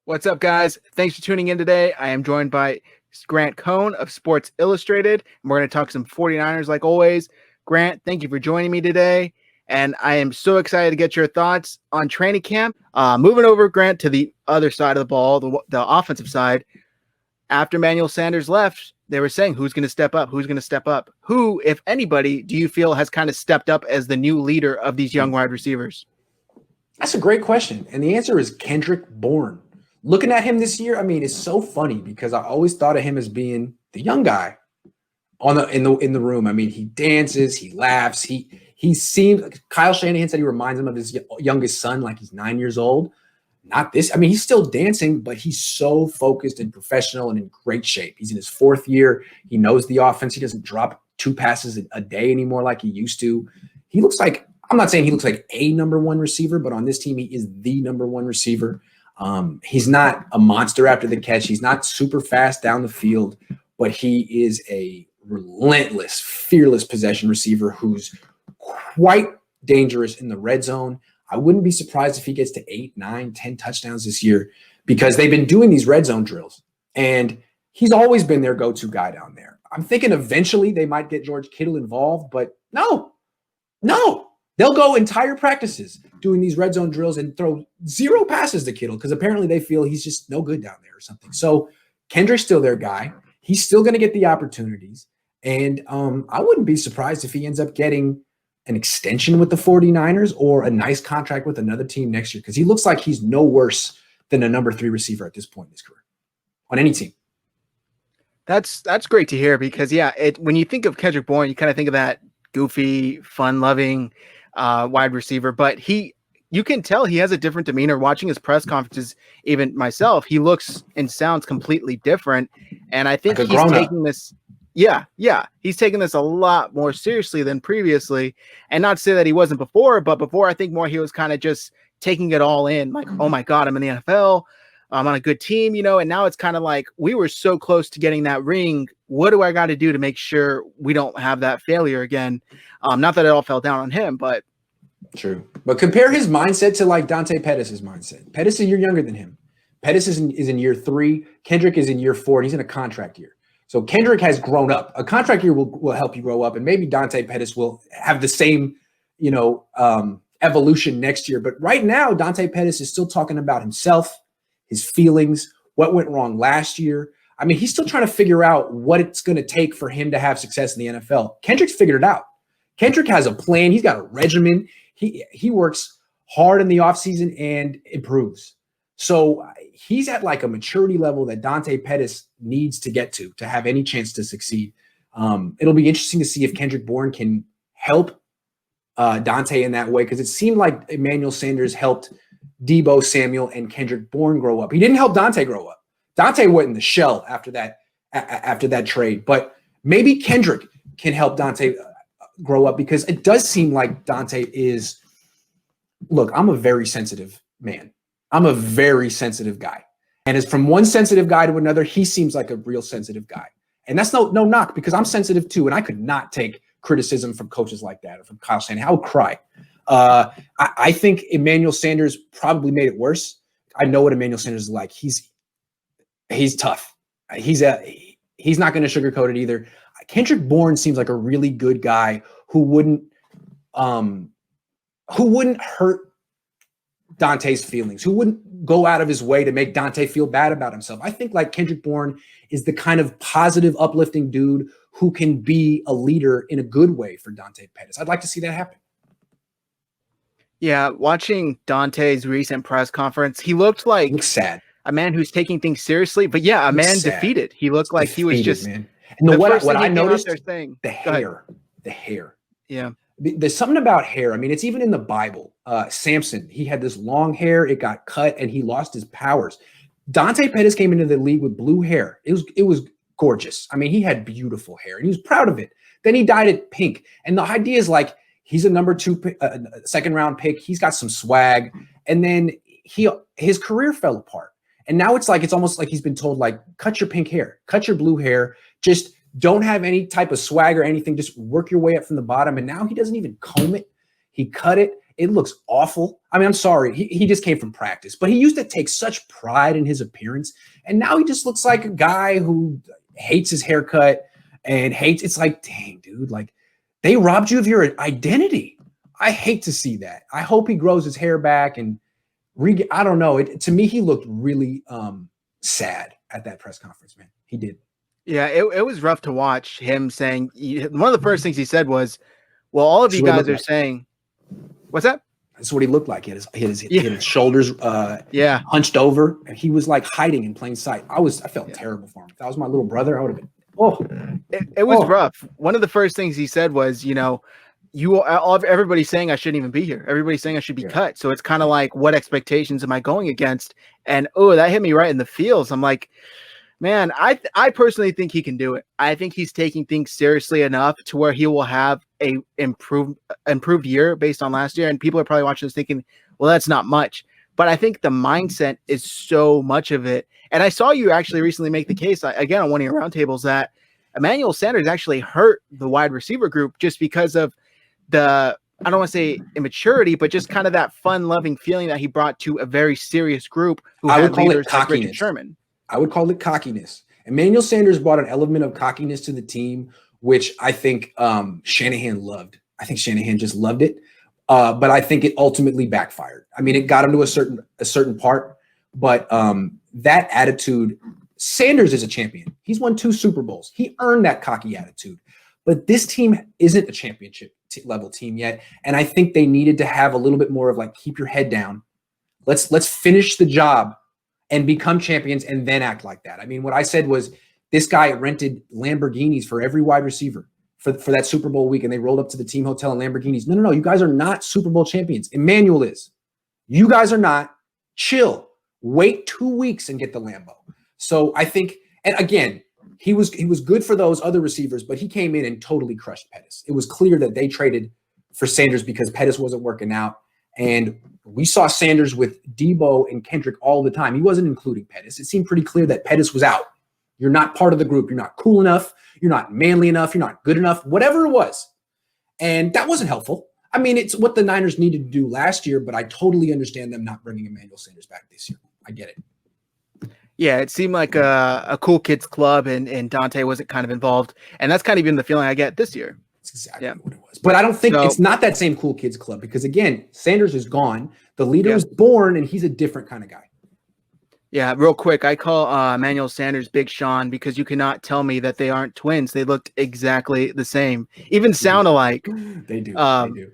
What's up, guys? Thanks for tuning in today. I am joined by Grant Cohn of Sports Illustrated, and we're going to talk some 49ers like always. Grant, thank you for joining me today, and I am so excited to get your thoughts on training camp. Moving over, Grant, to the other side of the ball, the offensive side. After Emmanuel Sanders left, they were saying, who's going to step up? Who's going to step up? Who, if anybody, do you feel has kind of stepped up as the new leader of these young wide receivers? That's a great question, and the answer is Kendrick Bourne. Looking at him this year, it's so funny because I always thought of him as being the young guy in the room. He dances, he laughs, he seems like Kyle Shanahan said he reminds him of his youngest son, like he's 9 years old. Not this. He's still dancing, but he's so focused and professional and in great shape. He's in his fourth year. He knows the offense. He doesn't drop 2 passes a day anymore like he used to. He looks like, I'm not saying he looks like a number one receiver, but on this team, he is the number one receiver. He's not a monster after the catch. He's not super fast down the field, but he is a relentless, fearless possession receiver who's quite dangerous in the red zone. I wouldn't be surprised if he gets to 8, 9, 10 touchdowns this year because they've been doing these red zone drills, and he's always been their go-to guy down there. I'm thinking eventually they might get George Kittle involved, but no. They'll go entire practices doing these red zone drills and throw 0 passes to Kittle because apparently they feel he's just no good down there or something. So Kendrick's still their guy. He's still going to get the opportunities. And I wouldn't be surprised if he ends up getting an extension with the 49ers or a nice contract with another team next year because he looks like he's no worse than a number 3 receiver at this point in his career on any team. That's great to hear because, when you think of Kendrick Bourne, you kind of think of that goofy, fun-loving wide receiver, but you can tell he has a different demeanor. Watching his press conferences, even myself, he looks and sounds completely different. And I think like he's taking this, he's taking this a lot more seriously than previously. And not to say that he wasn't before, but before I think more he was kind of just taking it all in, like, oh my God, I'm in the NFL. I'm on a good team, and now it's kind of like we were so close to getting that ring. What do I got to do to make sure we don't have that failure again? Not that it all fell down on him, but true. But compare his mindset to like Dante Pettis' mindset. Pettis is a year younger than him. Pettis is in year 3. Kendrick is in year 4. And he's in a contract year. So Kendrick has grown up. A contract year will help you grow up, and maybe Dante Pettis will have the same, evolution next year. But right now, Dante Pettis is still talking about himself, his feelings, what went wrong last year. He's still trying to figure out what it's going to take for him to have success in the NFL. Kendrick's figured it out. Kendrick has a plan. He's got a regimen. He works hard in the offseason and improves. So he's at like a maturity level that Dante Pettis needs to get to have any chance to succeed. It'll be interesting to see if Kendrick Bourne can help Dante in that way because it seemed like Emmanuel Sanders helped Deebo Samuel and Kendrick Bourne grow up. He didn't help Dante grow up. Dante went in the shell after that trade, but maybe Kendrick can help Dante grow up because it does seem like Dante is, look, I'm a very sensitive man. I'm a very sensitive guy. And as from one sensitive guy to another, he seems like a real sensitive guy. And that's no knock because I'm sensitive too. And I could not take criticism from coaches like that or from Kyle Shanahan. I would cry. I think Emmanuel Sanders probably made it worse. I know what Emmanuel Sanders is like. He's tough. He's not going to sugarcoat it either. Kendrick Bourne seems like a really good guy who wouldn't hurt Dante's feelings, who wouldn't go out of his way to make Dante feel bad about himself. I think like Kendrick Bourne is the kind of positive, uplifting dude who can be a leader in a good way for Dante Pettis. I'd like to see that happen. Yeah, watching Dante's recent press conference, he looked like sad. A man who's taking things seriously, but a man sad. Defeated. He looked like he was just, man. And what I noticed, the hair. Yeah. There's something about hair. It's even in the Bible. Samson, he had this long hair. It got cut and he lost his powers. Dante Pettis came into the league with blue hair. It was gorgeous. He had beautiful hair and he was proud of it. Then he dyed it pink. And the idea is like, he's a number 2 second round pick. He's got some swag. And then his career fell apart. And now it's almost like he's been told, like, cut your pink hair, cut your blue hair, just don't have any type of swag or anything, just work your way up from the bottom. And now he doesn't even comb it. He cut it. It looks awful. I mean, I'm sorry. He just came from practice, but he used to take such pride in his appearance. And now he just looks like a guy who hates his haircut and hates. It's like, dang, dude, like they robbed you of your identity. I hate to see that. I hope he grows his hair back and I don't know. To me, he looked really sad at that press conference, man. He did. Yeah, it was rough to watch him saying one of the first things he said was, well, all of you guys are saying, what's that? That's what he looked like. He had his shoulders hunched over, and he was like hiding in plain sight. I felt terrible for him. If that was my little brother, I would have been, It was rough. One of the first things he said was, everybody's saying I shouldn't even be here. Everybody's saying I should be cut. So it's kind of like, what expectations am I going against? And that hit me right in the feels. I'm like, man, I personally think he can do it. I think he's taking things seriously enough to where he will have a improved year based on last year. And people are probably watching this thinking, well, that's not much. But I think the mindset is so much of it. And I saw you actually recently make the case, again, on one of your roundtables, that Emmanuel Sanders actually hurt the wide receiver group just because of I don't want to say immaturity, but just kind of that fun-loving feeling that he brought to a very serious group who had leaders like Richard Sherman. I would call it cockiness. Emmanuel Sanders brought an element of cockiness to the team, which I think Shanahan loved. I think Shanahan just loved it, but I think it ultimately backfired. I mean, it got him to a certain part, but that attitude. Sanders is a champion. He's won 2 Super Bowls. He earned that cocky attitude. But this team isn't a championship level team yet, and I think they needed to have a little bit more of like, keep your head down. Let's finish the job and become champions and then act like that. I mean, what I said was this guy rented Lamborghinis for every wide receiver for that Super Bowl week, and they rolled up to the team hotel in Lamborghinis. No, you guys are not Super Bowl champions. Emmanuel is. You guys are not. Chill. Wait 2 weeks and get the Lambo. So I think, and again, he was good for those other receivers, but he came in and totally crushed Pettis. It was clear that they traded for Sanders because Pettis wasn't working out. And we saw Sanders with Debo and Kendrick all the time. He wasn't including Pettis. It seemed pretty clear that Pettis was out. You're not part of the group. You're not cool enough. You're not manly enough. You're not good enough, whatever it was. And that wasn't helpful. I mean, it's what the Niners needed to do last year, but I totally understand them not bringing Emmanuel Sanders back this year. I get it. Yeah, it seemed like a cool kids club, and Dante wasn't kind of involved. And that's kind of even the feeling I get this year. That's exactly what it was. But I don't think it's not that same cool kids club because, again, Sanders is gone. The leader is Bourne, and he's a different kind of guy. Yeah, real quick, I call Emmanuel Sanders Big Sean because you cannot tell me that they aren't twins. They looked exactly the same, even sound alike. They do. They do.